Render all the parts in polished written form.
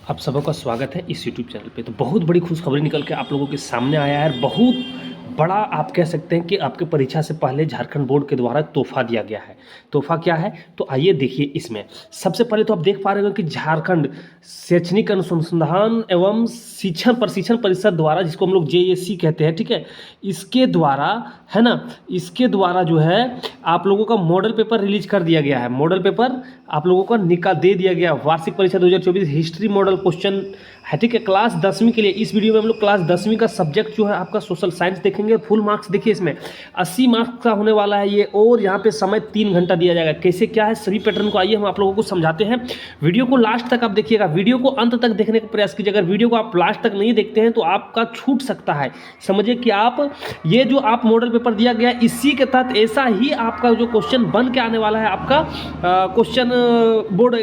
आप सबका स्वागत है इस यूट्यूब चैनल पे। तो बहुत बड़ी खुशखबरी निकल के आप लोगों के सामने आया है। बहुत बड़ा आप कह सकते हैं कि आपके परीक्षा से पहले झारखंड बोर्ड के द्वारा तोहफा दिया गया है। तोहफा क्या है तो आइए देखिए। इसमें सबसे पहले तो आप देख पा रहे हो कि झारखंड शैक्षणिक अनुसंधान एवं शिक्षण प्रशिक्षण परिषद द्वारा, जिसको हम लोग JSC कहते हैं, ठीक है, इसके द्वारा, है ना, इसके द्वारा जो है आप लोगों का मॉडल पेपर रिलीज कर दिया गया है। मॉडल पेपर आप लोगों का निकाल दे दिया गया। वार्षिक परीक्षा 2024 हिस्ट्री मॉडल क्वेश्चन है, ठीक है, क्लास 10वीं के लिए। इस वीडियो में हम लोग क्लास 10वीं का सब्जेक्ट जो है आपका सोशल साइंस देखेंगे। फुल मार्क्स देखिए, इसमें 80 मार्क्स का होने वाला है ये, और यहाँ पे समय 3 घंटा दिया जाएगा। कैसे क्या है सभी पैटर्न को आइए हम आप लोगों को समझाते हैं। वीडियो को लास्ट तक आप देखिएगा, वीडियो को अंत तक देखने का प्रयास कीजिए। अगर वीडियो को आप लास्ट तक नहीं देखते हैं तो आपका छूट सकता है। समझिए कि आप ये जो आप मॉडल पेपर दिया गया, इसी के तहत ऐसा ही आपका जो क्वेश्चन बन के आने वाला है आपका क्वेश्चन बोर्ड,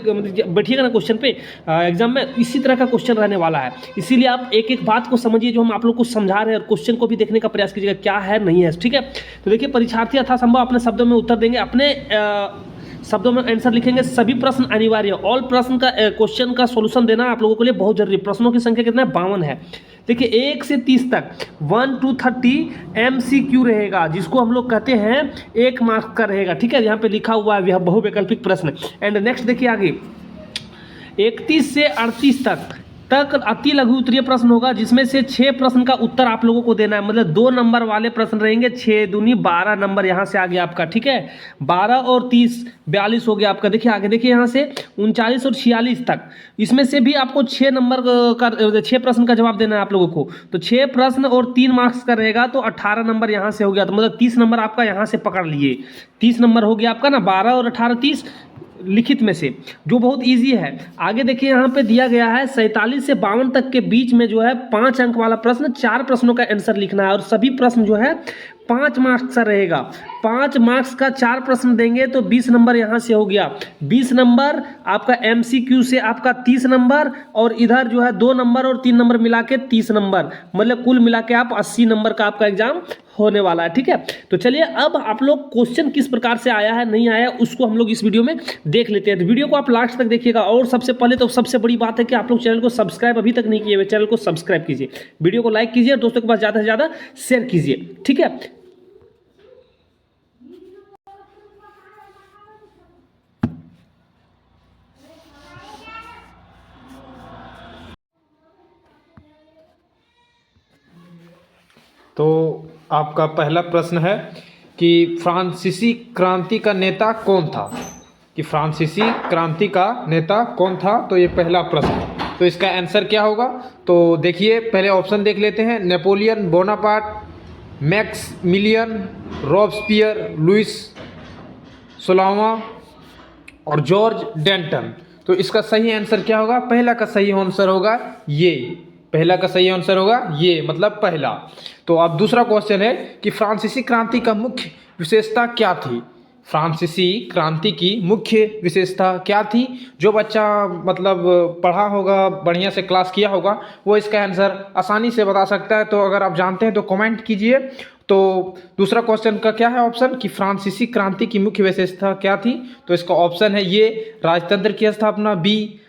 बैठिएगा ना क्वेश्चन पे एग्जाम में, इसी तरह का क्वेश्चन रहने वाला है। इसीलिए आप एक एक बात को समझिए जो हम आप लोग को समझा रहे हैं, और क्वेश्चन को भी देखने का प्रयास कीजिएगा क्या है नहीं है, ठीक है। तो देखिए, परीक्षार्थी यथासंभव अपने शब्दों में उत्तर देंगे, अपने शब्दों में आंसर लिखेंगे। सभी प्रश्न अनिवार्य है। ऑल प्रश्न का क्वेश्चन का सॉल्यूशन देना आप लोगों के लिए बहुत जरूरी है। प्रश्नों की संख्या कितना है? 52 है। देखिए 1 से 30 तक 1 to 30 MCQ रहेगा, जिसको हम लोग कहते हैं 1 मार्क्स का रहेगा, ठीक है। यहाँ पे लिखा हुआ है बहुवैकल्पिक प्रश्न। एंड नेक्स्ट देखिए आगे 31 से 38 तक अति लघु उत्तरीय प्रश्न होगा, जिसमें से 6 प्रश्न का उत्तर आप लोगों को देना है। मतलब 2 नंबर वाले प्रश्न रहेंगे। 6 दूनी 12 नंबर यहाँ से आ गया आपका, ठीक है। 12 और 30 42 हो गया आपका। देखिए आगे देखिए, यहाँ से 39 और 46 तक, इसमें से भी आपको 6 नंबर का 6 प्रश्न का जवाब देना है आप लोगों को। तो 6 प्रश्न और 3 मार्क्स का रहेगा, तो 18 नंबर यहाँ से हो गया। तो मतलब 30 नंबर आपका यहाँ से पकड़ लिए। 30 नंबर हो गया आपका ना, 12 और 18 30 लिखित में से, जो बहुत इजी है। आगे देखिए, यहाँ पे दिया गया है 47 से 52 तक के बीच में जो है 5 अंक वाला प्रश्न, 4 प्रश्नों का आंसर लिखना है, और सभी प्रश्न जो है 5 मार्क्स का रहेगा। 5 मार्क्स का 4 प्रश्न देंगे तो 20 नंबर यहाँ से हो गया। 20 नंबर आपका MCQ से आपका 30 नंबर, और इधर जो है 2 नंबर और 3 नंबर मिला के 30 नंबर, मतलब कुल मिला के आप 80 नंबर का आपका एग्जाम होने वाला है, ठीक है। तो चलिए, अब आप लोग क्वेश्चन किस प्रकार से आया है नहीं आया उसको हम लोग इस वीडियो में देख लेते हैं। तो वीडियो को आप लास्ट तक देखिएगा। और सबसे पहले तो सबसे बड़ी बात है कि आप लोग चैनल को सब्सक्राइब अभी तक नहीं किए हुए, चैनल को सब्सक्राइब कीजिए, वीडियो को लाइक कीजिए, और दोस्तों के पास ज़्यादा से ज़्यादा शेयर कीजिए, ठीक है। तो आपका पहला प्रश्न है कि फ्रांसीसी क्रांति का नेता कौन था? कि फ्रांसीसी क्रांति का नेता कौन था? तो ये पहला प्रश्न है। तो इसका आंसर क्या होगा? तो देखिए, पहले ऑप्शन देख लेते हैं। Napoleon Bonaparte, Maximilien, Robespierre, Louis 16वां और जॉर्ज डेंटन। तो इसका सही आंसर क्या होगा? पहला का सही आंसर होगा ये। पहला का सही आंसर होगा ये, मतलब पहला। तो अब दूसरा क्वेश्चन है कि फ्रांसीसी क्रांति का मुख्य विशेषता क्या थी? फ्रांसीसी क्रांति की मुख्य विशेषता क्या थी? जो बच्चा मतलब पढ़ा होगा, बढ़िया से क्लास किया होगा, वो इसका आंसर आसानी से बता सकता है। तो अगर आप जानते हैं तो कमेंट कीजिए। तो दूसरा क्वेश्चन का क्या है ऑप्शन? कि फ्रांसीसी क्रांति की मुख्य विशेषता क्या थी? तो इसका ऑप्शन है ये, राजतंत्र की स्थापना, बी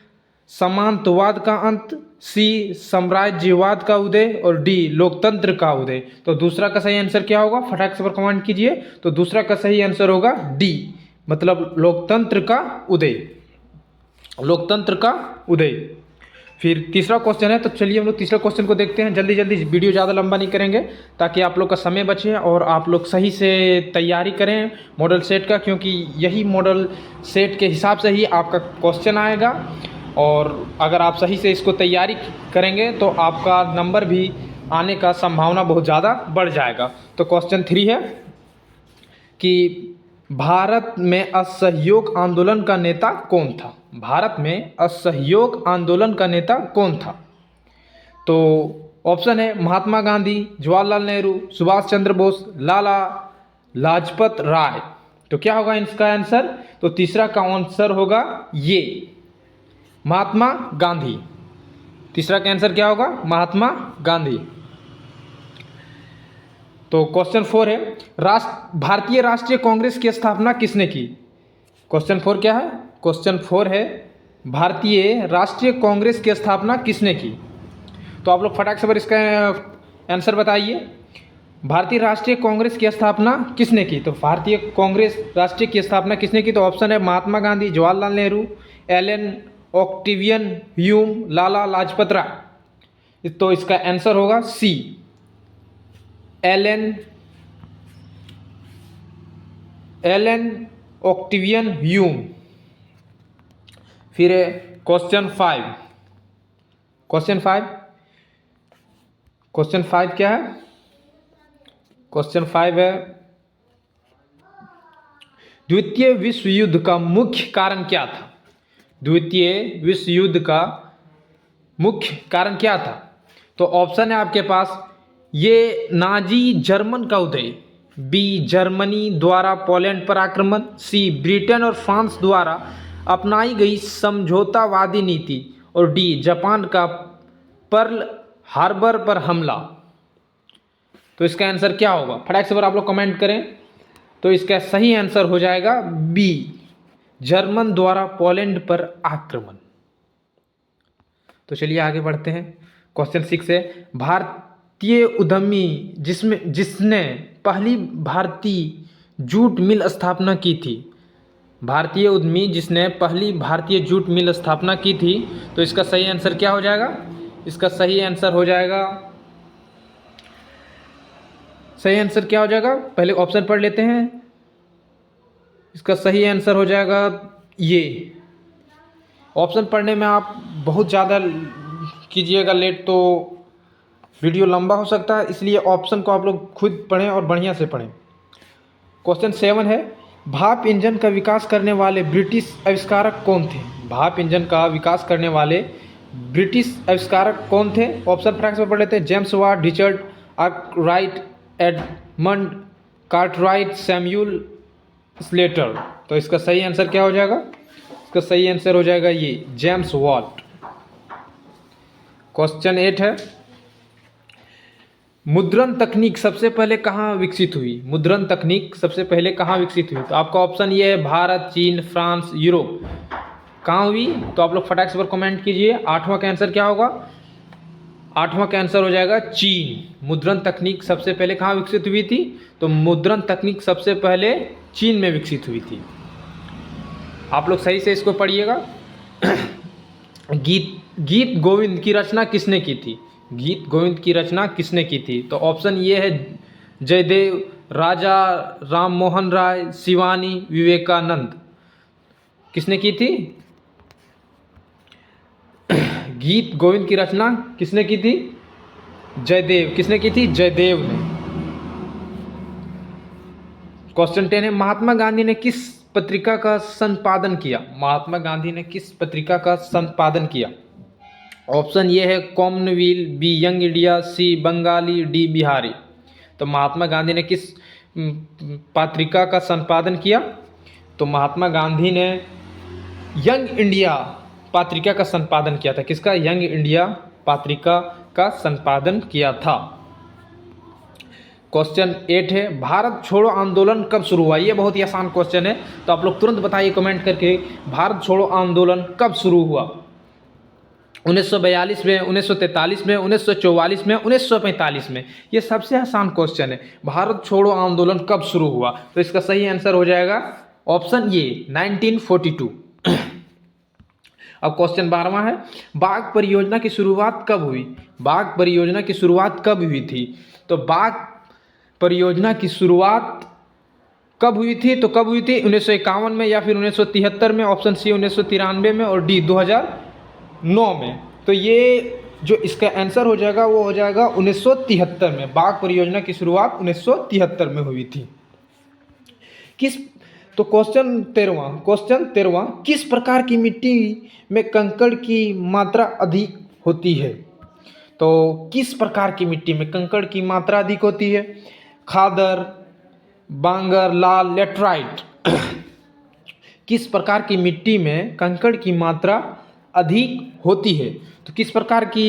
सामंतवाद का अंत, सी साम्राज्यवाद का उदय, और डी लोकतंत्र का उदय। तो दूसरा का सही आंसर क्या होगा? फटाक से पर कमेंट कीजिए। तो दूसरा का सही आंसर होगा डी, मतलब लोकतंत्र का उदय। लोकतंत्र का उदय। फिर तीसरा क्वेश्चन है, तो चलिए हम लोग तीसरा क्वेश्चन को देखते हैं। जल्दी जल्दी, वीडियो ज़्यादा लंबा नहीं करेंगे ताकि आप लोग का समय बचे और आप लोग सही से तैयारी करें मॉडल सेट का, क्योंकि यही मॉडल सेट के हिसाब से ही आपका क्वेश्चन आएगा। और अगर आप सही से इसको तैयारी करेंगे तो आपका नंबर भी आने का संभावना बहुत ज़्यादा बढ़ जाएगा। तो क्वेश्चन 3 है कि भारत में असहयोग आंदोलन का नेता कौन था? भारत में असहयोग आंदोलन का नेता कौन था? तो ऑप्शन है महात्मा गांधी, जवाहरलाल नेहरू, सुभाष चंद्र बोस, लाला लाजपत राय। तो क्या होगा इसका आंसर? तो तीसरा का आंसर होगा ये, महात्मा गांधी। तीसरा का आंसर क्या होगा? महात्मा गांधी। तो क्वेश्चन 4 है, भारतीय राष्ट्रीय कांग्रेस की स्थापना किसने की? क्वेश्चन 4 क्या है? क्वेश्चन 4 है, भारतीय राष्ट्रीय कांग्रेस की स्थापना किसने की? तो आप लोग फटाक से पर इसका आंसर बताइए। भारतीय राष्ट्रीय कांग्रेस की स्थापना किसने की? तो भारतीय कांग्रेस राष्ट्रीय की स्थापना किसने की? तो ऑप्शन है Mahatma Gandhi, Jawaharlal Nehru, Allan Octavian Hume, Lala Lajpat Rai. तो इसका आंसर होगा सी, एलन ऑक्टेवियन ह्यूम। फिर क्वेश्चन 5, क्वेश्चन 5 क्या है? क्वेश्चन 5 है द्वितीय विश्व युद्ध का मुख्य कारण क्या था? द्वितीय विश्व युद्ध का मुख्य कारण क्या था? तो ऑप्शन है आपके पास, ये नाजी जर्मन का उदय, बी जर्मनी द्वारा पोलैंड पर आक्रमण, सी ब्रिटेन और फ्रांस द्वारा अपनाई गई समझौतावादी नीति, और डी जापान का पर्ल हार्बर पर हमला। तो इसका आंसर क्या होगा? फटाक से आप लोग कमेंट करें। तो इसका सही आंसर हो जाएगा बी, जर्मन द्वारा पोलैंड पर आक्रमण। तो चलिए आगे बढ़ते हैं। क्वेश्चन 6 है भारतीय उद्यमी जिसने पहली भारतीय जूट मिल स्थापना की थी। भारतीय उद्यमी जिसने पहली भारतीय जूट मिल स्थापना की थी। तो इसका सही आंसर क्या हो जाएगा? इसका सही आंसर हो जाएगा, सही आंसर क्या हो जाएगा? पहले ऑप्शन पढ़ लेते हैं। इसका सही आंसर हो जाएगा ये। ऑप्शन पढ़ने में आप बहुत ज़्यादा कीजिएगा लेट तो वीडियो लंबा हो सकता है, इसलिए ऑप्शन को आप लोग खुद पढ़ें और बढ़िया से पढ़ें। क्वेश्चन 7 है भाप इंजन का विकास करने वाले ब्रिटिश आविष्कारक कौन थे? भाप इंजन का विकास करने वाले ब्रिटिश आविष्कारक कौन थे? ऑप्शन फटाक से पढ़ लेते हैं। James Watt, Richard Arkwright, Edmund Cartwright, Samuel Slater. तो इसका सही आंसर क्या हो जाएगा? इसका सही आंसर हो जाएगा ये, जेम्स वाट। क्वेश्चन 8 है मुद्रण तकनीक सबसे पहले कहाँ विकसित हुई? मुद्रण तकनीक सबसे पहले कहाँ विकसित हुई? तो आपका ऑप्शन ये है भारत, चीन, फ्रांस, यूरोप। कहाँ हुई? तो आप लोग फटाक से पर कमेंट कीजिए। 8वां का आंसर क्या होगा? 8वां का आंसर हो जाएगा चीन। मुद्रण तकनीक सबसे पहले कहाँ विकसित हुई थी? तो मुद्रण तकनीक सबसे पहले चीन में विकसित हुई थी। आप लोग सही से इसको पढ़िएगा। गीत गोविंद की रचना किसने की थी? गीत गोविंद की रचना किसने की थी? तो ऑप्शन ये है जयदेव, राजा राम मोहन राय, शिवानी, विवेकानंद। किसने की थी? गीत गोविंद की रचना किसने की थी? जयदेव। किसने की थी? जयदेव ने। क्वेश्चन 10 है महात्मा गांधी ने किस पत्रिका का संपादन किया? महात्मा गांधी ने किस पत्रिका का संपादन किया? ऑप्शन ये है commonweal, B Young India, C Bengali, D Bihari. तो महात्मा गांधी ने किस पत्रिका का संपादन किया? तो महात्मा गांधी ने यंग इंडिया पत्रिका का संपादन किया था। किसका? यंग इंडिया पत्रिका का संपादन किया था। क्वेश्चन 8 है भारत छोड़ो आंदोलन कब शुरू हुआ? ये बहुत ही आसान क्वेश्चन है, तो आप लोग तुरंत बताइए कमेंट करके, भारत छोड़ो आंदोलन कब शुरू हुआ? 1942 में, 1943 में, 1944 में, 1945 में। ये सबसे आसान क्वेश्चन है, भारत छोड़ो आंदोलन कब शुरू हुआ? तो इसका सही आंसर हो जाएगा ऑप्शन ये 1942। अब क्वेश्चन 12वां है बाघ परियोजना की शुरुआत कब हुई? बाघ परियोजना की शुरुआत कब हुई थी? तो बाघ परियोजना की शुरुआत कब हुई थी? तो कब हुई थी? 1951 में या फिर 1973 में। ऑप्शन सी 1993 में और डी 2009 में। तो ये जो इसका आंसर हो जाएगा वो हो जाएगा 1973 में। बाघ परियोजना की शुरुआत 1973 में हुई थी। तो क्वेश्चन 13वां किस प्रकार की मिट्टी में कंकड़ की मात्रा अधिक होती है? तो किस प्रकार की मिट्टी में कंकड़ की मात्रा अधिक होती है? खादर, बांगर, लाल, लेटराइट। किस प्रकार की मिट्टी में कंकड़ की मात्रा अधिक होती है? तो किस प्रकार की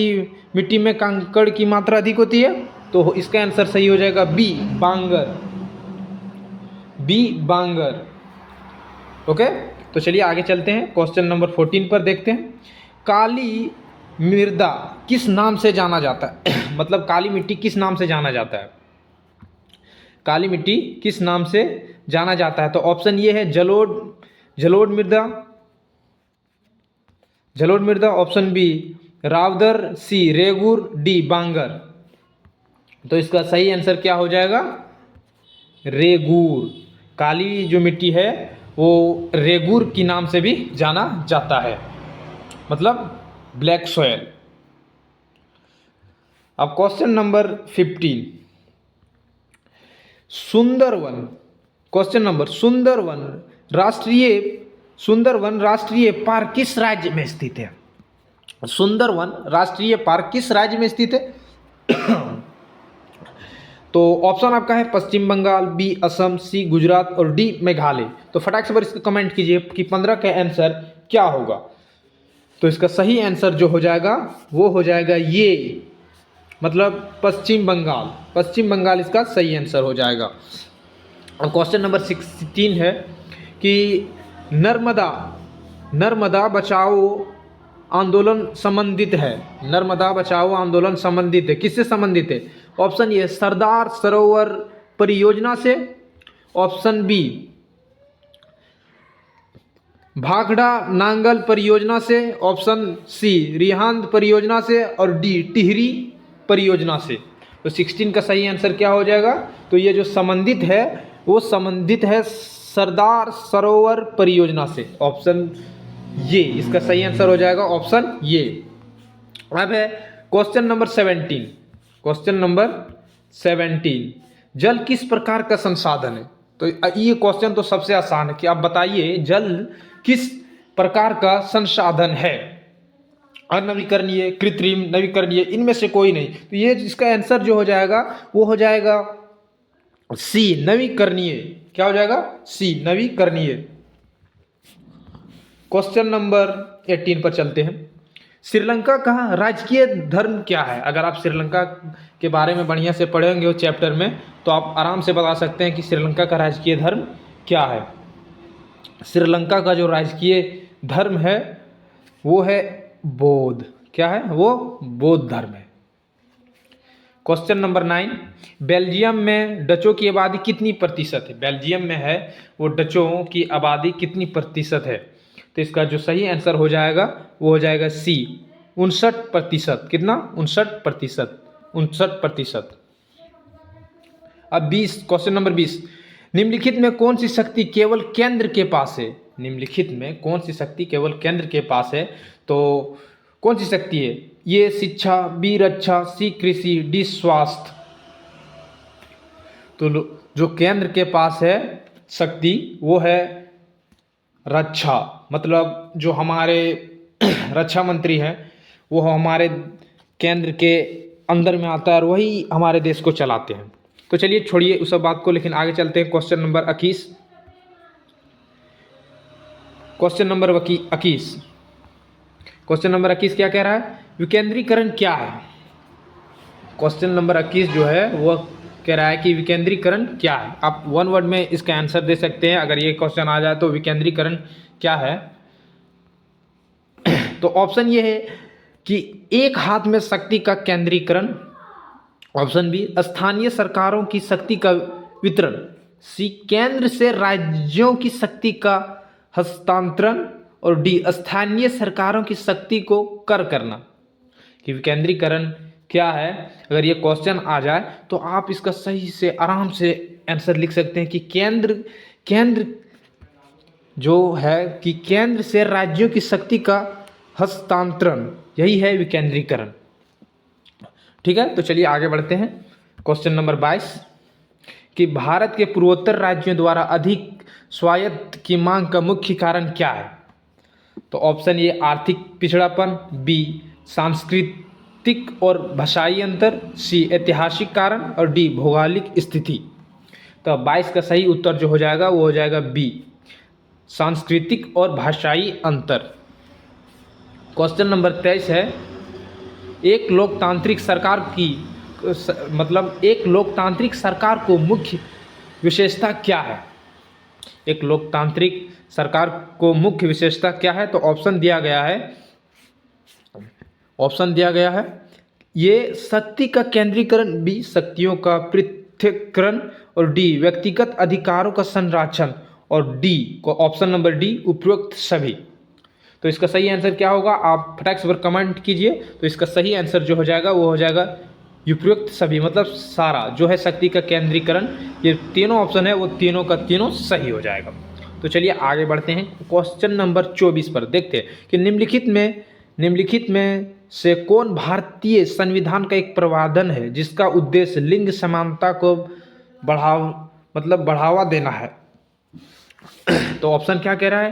मिट्टी में कंकड़ की मात्रा अधिक होती है? तो इसका आंसर सही हो जाएगा बी बांगर। बी बांगर। ओके, तो चलिए आगे चलते हैं, क्वेश्चन नंबर 14 पर देखते हैं। काली मृदा किस नाम से जाना जाता है? मतलब काली मिट्टी किस नाम से जाना जाता है? काली मिट्टी किस नाम से जाना जाता है? तो ऑप्शन ये है जलोढ़ मृदा, जलोढ़ मृदा, ऑप्शन बी रावदर, सी रेगूर, डी बांगर। तो इसका सही आंसर क्या हो जाएगा? रेगूर। काली जो मिट्टी है वो रेगूर के नाम से भी जाना जाता है, मतलब ब्लैक सॉयल। अब question number 15, Sundarban. Question number, Sundarban राष्ट्रीय पार्क किस राज्य में स्थित है? सुंदरवन राष्ट्रीय पार्क किस राज्य में स्थित है? तो ऑप्शन आपका है पश्चिम बंगाल, बी असम, सी गुजरात और डी मेघालय। तो फटाक से इसको कमेंट कीजिए कि 15 का आंसर क्या होगा। तो इसका सही आंसर जो हो जाएगा वो हो जाएगा ये, मतलब पश्चिम बंगाल। पश्चिम बंगाल इसका सही आंसर हो जाएगा। और क्वेश्चन नंबर 16 है कि नर्मदा बचाओ आंदोलन संबंधित है। नर्मदा बचाओ आंदोलन संबंधित है, किससे संबंधित है? ऑप्शन ए सरदार सरोवर परियोजना से, ऑप्शन बी भाखड़ा नांगल परियोजना से, ऑप्शन सी रिहांद परियोजना से और डी टिहरी परियोजना से। तो 16 का सही आंसर क्या हो जाएगा? तो ये जो संबंधित है वो संबंधित है सरदार सरोवर परियोजना से, ऑप्शन ये इसका सही आंसर हो जाएगा, ऑप्शन ये। अब है क्वेश्चन नंबर 17। क्वेश्चन नंबर 17, जल किस प्रकार का संसाधन है? तो ये क्वेश्चन तो सबसे आसान है कि आप बताइए जल किस प्रकार का संसाधन है? अनवीकरणीय, कृत्रिम, नवीकरणीय, इनमें से कोई नहीं। तो ये इसका आंसर जो हो जाएगा वो हो जाएगा सी नवीकरणीय। क्या हो जाएगा? सी नवीकरणीय। क्वेश्चन नंबर 18 पर चलते हैं। श्रीलंका का राजकीय धर्म क्या है? अगर आप श्रीलंका के बारे में बढ़िया से पढ़ेंगे उस चैप्टर में तो आप आराम से बता सकते हैं कि श्रीलंका का राजकीय धर्म क्या है। श्रीलंका का जो राजकीय धर्म है वो है बौद्ध। क्या है? वो बौद्ध धर्म है। क्वेश्चन नंबर 9, बेल्जियम में डचों की आबादी कितनी प्रतिशत है? बेल्जियम में है वो डचों की आबादी कितनी प्रतिशत है? तो इसका जो सही आंसर हो जाएगा वो हो जाएगा सी 59%। कितना? 59%। अब 20, क्वेश्चन नंबर 20, निम्नलिखित में कौन सी शक्ति केवल केंद्र के पास है? निम्नलिखित में कौन सी शक्ति केवल केंद्र के पास है? तो कौन सी शक्ति है? ये शिक्षा, बी रक्षा, सी कृषि, डी स्वास्थ्य। तो जो केंद्र के पास है शक्ति वो है रक्षा, मतलब जो हमारे रक्षा मंत्री हैं वो हमारे केंद्र के अंदर में आता है और वही हमारे देश को चलाते हैं। तो चलिए छोड़िए उस सब बात को, लेकिन आगे चलते हैं। Question number 21। क्वेश्चन नंबर 21 क्या कह रहा है? विकेंद्रीकरण क्या है? क्वेश्चन नंबर 21 जो है वो कह रहा है कि विकेंद्रीकरण क्या है। आप वन वर्ड में इसका आंसर दे सकते हैं अगर ये क्वेश्चन आ जाए तो। विकेंद्रीकरण क्या है? तो ऑप्शन ये है कि एक हाथ में शक्ति का केंद्रीकरण, ऑप्शन बी स्थानीय सरकारों की शक्ति का वितरण, सी केंद्र से राज्यों की शक्ति का हस्तांतरण और डी स्थानीय सरकारों की शक्ति को कर करना। कि विकेंद्रीकरण क्या है? अगर ये क्वेश्चन आ जाए तो आप इसका सही से आराम से आंसर लिख सकते हैं कि केंद्र जो है कि केंद्र से राज्यों की शक्ति का हस्तांतरण, यही है विकेंद्रीकरण। ठीक है, तो चलिए आगे बढ़ते हैं। क्वेश्चन नंबर 22 कि भारत के पूर्वोत्तर राज्यों द्वारा अधिक स्वायत्त की मांग का मुख्य कारण क्या है? तो ऑप्शन ए आर्थिक पिछड़ापन, बी सांस्कृतिक और भाषाई अंतर, सी ऐतिहासिक कारण और डी भौगोलिक स्थिति। तो 22 का सही उत्तर जो हो जाएगा वो हो जाएगा बी सांस्कृतिक और भाषाई अंतर। क्वेश्चन नंबर 23 है, एक लोकतांत्रिक सरकार को मुख्य विशेषता क्या है? एक लोकतांत्रिक सरकार को मुख्य विशेषता क्या है? तो ऑप्शन दिया गया है ये शक्ति का केंद्रीकरण, बी शक्तियों का पृथक्करण, और डी व्यक्तिगत अधिकारों का संरक्षण, और डी को ऑप्शन नंबर डी उपरोक्त सभी। तो इसका सही आंसर क्या होगा? आप फटाक से पर कमेंट कीजिए। तो इसका सही आंसर जो हो जाएगा वो हो जाएगा उपरोक्त सभी, मतलब सारा जो है शक्ति का केंद्रीकरण। ये तीनों ऑप्शन है वो तीनों का तीनों सही हो जाएगा। तो चलिए आगे बढ़ते हैं क्वेश्चन नंबर 24 पर। देखते हैं कि निम्नलिखित में से कौन भारतीय संविधान का एक प्रावधान है जिसका उद्देश्य लिंग समानता को बढ़ावा देना है? तो ऑप्शन क्या कह रहा है?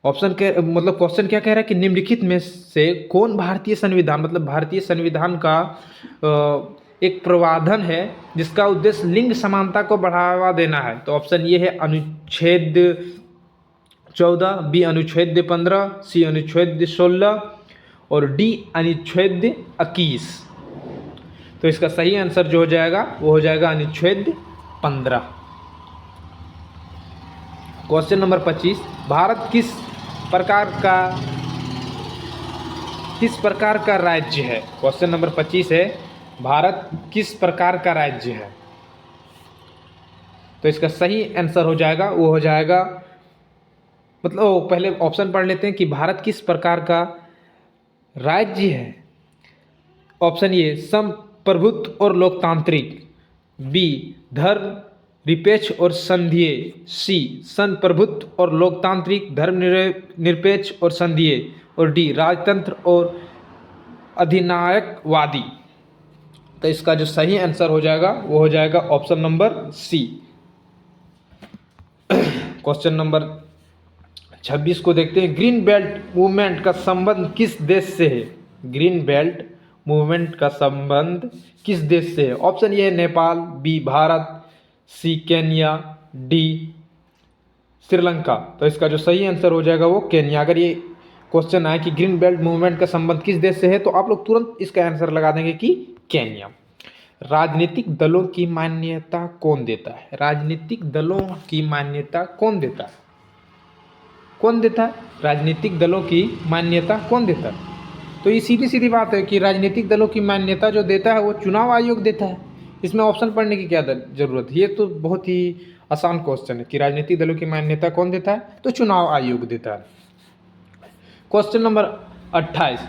क्वेश्चन क्या कह रहा है कि निम्नलिखित में से कौन भारतीय संविधान का एक प्रावधान है जिसका उद्देश्य लिंग समानता को बढ़ावा देना है? तो ऑप्शन ये है अनुच्छेद 14, बी अनुच्छेद 15, सी अनुच्छेद 16 और डी अनुच्छेद 21। तो इसका सही आंसर जो हो जाएगा वो हो जाएगा अनुच्छेद 15। क्वेश्चन नंबर 25, भारत किस प्रकार का राज्य है? क्वेश्चन नंबर 25 है, भारत किस प्रकार का राज्य है? तो इसका सही आंसर हो जाएगा वो हो जाएगा, पहले ऑप्शन पढ़ लेते हैं कि भारत किस प्रकार का राज्य है। ऑप्शन ए संप्रभुत्व और लोकतांत्रिक, बी धर्म निरपेक्ष और संघीय, सी संप्रभुत्व और लोकतांत्रिक धर्म निरपेक्ष और संघीय, और डी राजतंत्र और अधिनायकवादी। तो इसका जो सही आंसर हो जाएगा वो हो जाएगा option number C. Question number 26 को देखते हैं, ग्रीन बेल्ट मूवमेंट का संबंध किस देश से है? ग्रीन बेल्ट मूवमेंट का संबंध किस देश से है? Option A Nepal, B Bharat, C Kenya, D Sri Lanka. तो इसका जो सही आंसर हो जाएगा वो केन्या। अगर ये क्वेश्चन आए कि ग्रीन बेल्ट मूवमेंट का संबंध किस देश से है तो आप लोग तुरंत इसका आंसर लगा देंगे कि केन्या। राजनीतिक दलों की मान्यता कौन देता है? राजनीतिक दलों की मान्यता कौन देता है? राजनीतिक दलों की मान्यता कौन देता है? तो ये सीधी सीधी बात है कि राजनीतिक दलों की मान्यता जो देता है वो चुनाव आयोग देता है। इसमें ऑप्शन पढ़ने की क्या जरूरत है? ये तो बहुत ही आसान क्वेश्चन है कि राजनीतिक दलों की मान्यता कौन देता है? तो चुनाव आयोग देता है। क्वेश्चन नंबर 28,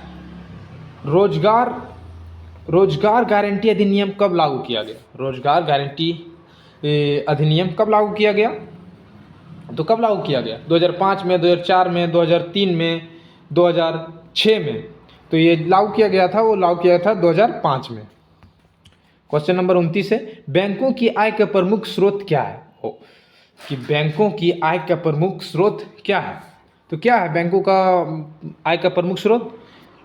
रोजगार गारंटी अधिनियम कब लागू किया गया? रोजगार गारंटी अधिनियम कब लागू किया गया? तो कब लागू किया गया? 2005 में, 2004 में, 2003 में, 2006 में। तो ये लागू किया गया था 2005 में। क्वेश्चन नंबर 29 है, बैंकों की आय का प्रमुख स्रोत क्या है? बैंकों की आय का प्रमुख स्रोत क्या है? तो क्या है बैंकों का आय का प्रमुख स्रोत?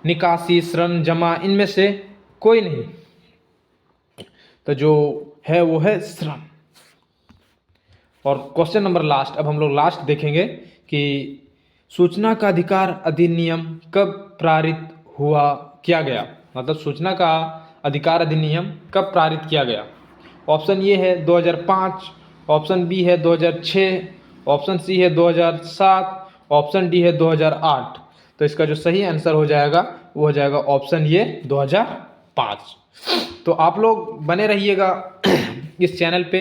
निकासी, ऋण, जमा, इनमें से कोई नहीं। तो जो है वो है ऋण। और क्वेश्चन नंबर लास्ट, अब हम लोग लास्ट देखेंगे कि सूचना का अधिकार अधिनियम कब पारित किया गया? सूचना का अधिकार अधिनियम कब पारित किया गया? ऑप्शन ए है 2005, ऑप्शन बी है 2006, ऑप्शन सी है 2007, ऑप्शन डी है 2008। तो इसका जो सही आंसर हो जाएगा वो हो जाएगा ऑप्शन ए 2005। तो आप लोग बने रहिएगा इस चैनल पे।